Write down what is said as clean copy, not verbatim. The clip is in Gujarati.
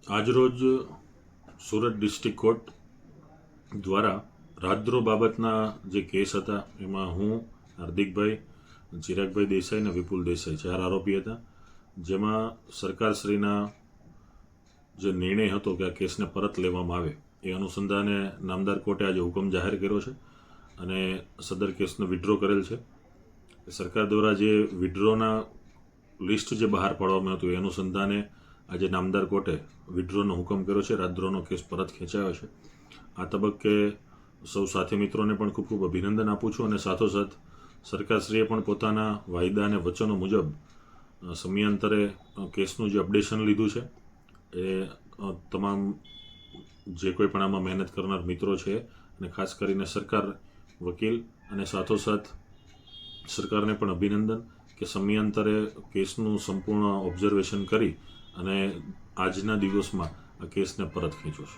આજરોજ સુરત ડિસ્ટ્રિક્ટ કોર્ટ દ્વારા રાજદ્રોહ બાબતના જે કેસ હતા એમાં હું, હાર્દિકભાઈ, ચિરાગભાઈ દેસાઈ અને વિપુલ દેસાઈ 4 આરોપી હતા. જેમાં સરકારશ્રીના જે નિર્ણય હતો કે આ કેસને પરત લેવામાં આવે એ અનુસંધાને નામદાર કોર્ટે આજે હુકમ જાહેર કર્યો છે અને સદર કેસનો વિડ્રો કરેલ છે. સરકાર દ્વારા જે વિડ્રોના લિસ્ટ જે બહાર પાડવામાં હતું એ અનુસંધાને આજે નામદાર કોર્ટે વિડ્રોનો હુકમ કર્યો છે. રાજદ્રોહનો કેસ પરત ખેંચાયો છે. આ તબક્કે સૌ સાથી મિત્રોને પણ ખૂબ ખૂબ અભિનંદન આપું છું અને સાથોસાથ સરકારશ્રીએ પણ પોતાના વાયદા અને વચનો મુજબ સમયાંતરે કેસનું જે અપડેશન લીધું છે એ તમામ જે કોઈ પણ આમાં મહેનત કરનાર મિત્રો છે અને ખાસ કરીને સરકાર વકીલ અને સાથોસાથ સરકારને પણ અભિનંદન કે સમયાંતરે કેસનું સંપૂર્ણ ઓબ્ઝર્વેશન કરી અને આજના દિવસમાં આ કેસને પરત ખેંચ્યો છે.